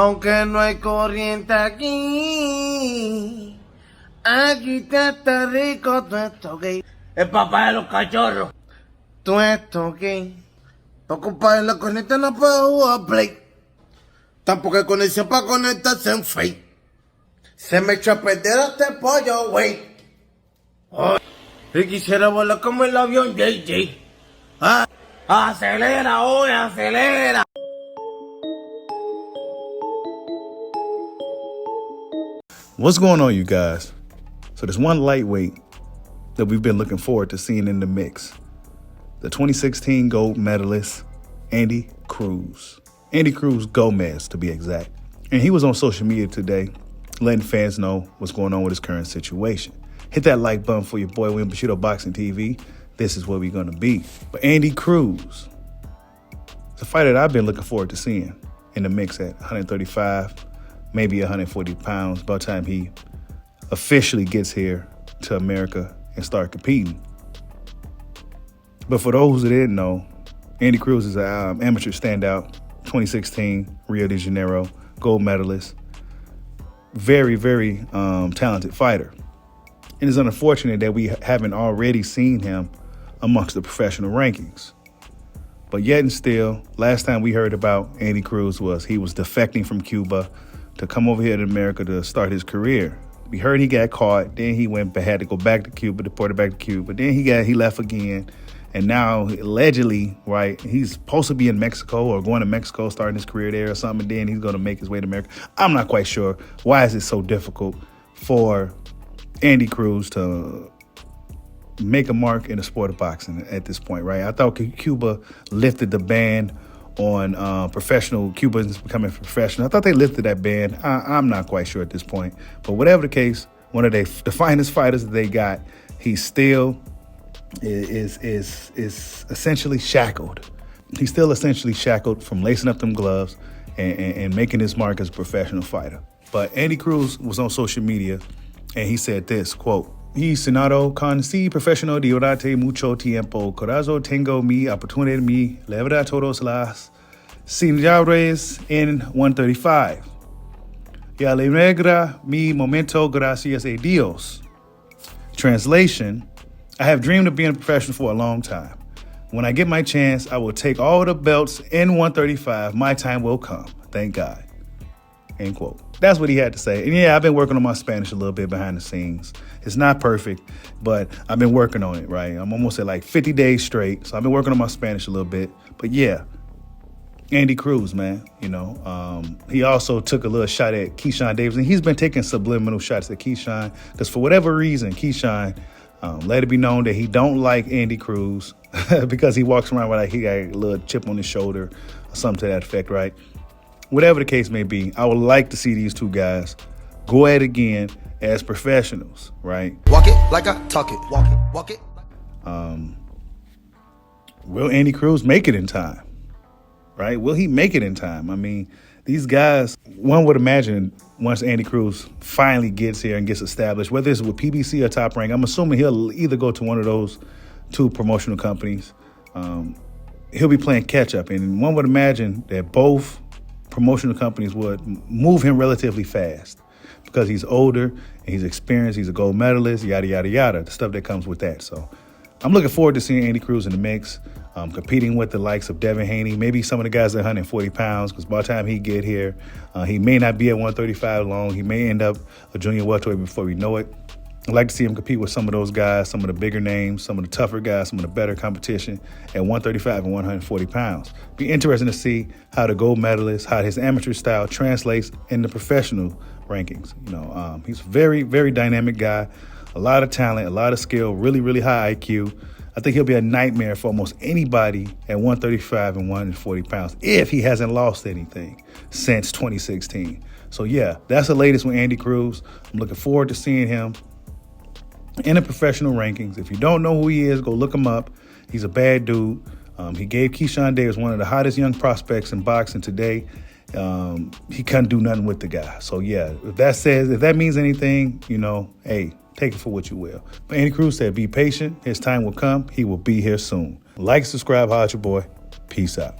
Aunque no hay corriente aquí, aquí está rico, tú esto gay. El papá de los cachorros. Tú esto gay. Para ocupar la corriente no puedo jugar play. Tampoco hay conexión para conectarse en Face. Se me echó a perder este pollo, güey. Oh, y quisiera volar como el avión JJ. Ah, acelera, hoy, acelera. What's going on, you guys? So there's one lightweight that we've been looking forward to seeing in the mix. The 2016 gold medalist, Andy Cruz. Andy Cruz Gomez, to be exact. And he was on social media today, letting fans know what's going on with his current situation. Hit that like button for your boy, William Bushido Boxing TV. This is where we're going to be. But Andy Cruz, it's a fighter that I've been looking forward to seeing in the mix at 135, maybe 140 pounds by the time he officially gets here to America and start competing. But for those that didn't know, Andy Cruz is an amateur standout, 2016 Rio de Janeiro gold medalist. Very, very talented fighter. And it's unfortunate that we haven't already seen him amongst the professional rankings. But yet and still, last time we heard about Andy Cruz was he was defecting from Cuba to come over here to America to start his career. We heard he got caught, then he had to go back to Cuba, deported back to Cuba, then he left again, and now allegedly, right, he's supposed to be in Mexico or going to Mexico, starting his career there or something, and then he's going to make his way to America. I'm not quite sure. Why is it so difficult for Andy Cruz to make a mark in the sport of boxing at this point, right? I thought Cuba lifted the ban on professional Cubans becoming professional. I thought they lifted that ban. I'm not quite sure at this point. But whatever the case, one of the finest fighters that they got, he still is essentially shackled. He's still essentially shackled from lacing up them gloves and making his mark as a professional fighter. But Andy Cruz was on social media and he said this, quote, "Y Senado con si profesional durante mucho tiempo, corazón tengo mi oportunidad, mi levedad todos las señales en 135. Y alegra mi momento gracias a Dios." Translation, I have dreamed of being a professional for a long time. When I get my chance, I will take all the belts in 135. My time will come. Thank God. End quote. That's what he had to say. And yeah, I've been working on my Spanish a little bit behind the scenes. It's not perfect, but I've been working on it, right? I'm almost at like 50 days straight. So I've been working on my Spanish a little bit. But yeah, Andy Cruz, man, he also took a little shot at Keyshawn Davis. And he's been taking subliminal shots at Keyshawn because for whatever reason, Keyshawn let it be known that he don't like Andy Cruz because he walks around like he got a little chip on his shoulder or something to that effect, right? Whatever the case may be, I would like to see these two guys go at it again as professionals, right? Walk it like I talk it. Walk it, walk it. Will Andy Cruz make it in time, right? Will he make it in time? I mean, these guys, one would imagine once Andy Cruz finally gets here and gets established, whether it's with PBC or Top Rank, I'm assuming he'll either go to one of those two promotional companies. He'll be playing catch up, and one would imagine that both promotional companies would move him relatively fast because he's older and he's experienced. He's a gold medalist, yada, yada, yada, the stuff that comes with that. So I'm looking forward to seeing Andy Cruz in the mix, competing with the likes of Devin Haney, maybe some of the guys at 140 pounds, because by the time he get here, he may not be at 135 long. He may end up a junior welterweight before we know it. I'd like to see him compete with some of those guys, some of the bigger names, some of the tougher guys, some of the better competition at 135 and 140 pounds. Be interesting to see how the gold medalist, how his amateur style translates in the professional rankings. He's a very, very dynamic guy, a lot of talent, a lot of skill, really, really high IQ. I think he'll be a nightmare for almost anybody at 135 and 140 pounds if he hasn't lost anything since 2016. So yeah, that's the latest with Andy Cruz. I'm looking forward to seeing him in the professional rankings. If you don't know who he is, go look him up. He's a bad dude. He gave Keyshawn Davis one of the hottest young prospects in boxing today. He couldn't do nothing with the guy. So yeah, if that means anything, hey, take it for what you will. But Andy Cruz said, be patient. His time will come. He will be here soon. Like, subscribe, holla at your boy. Peace out.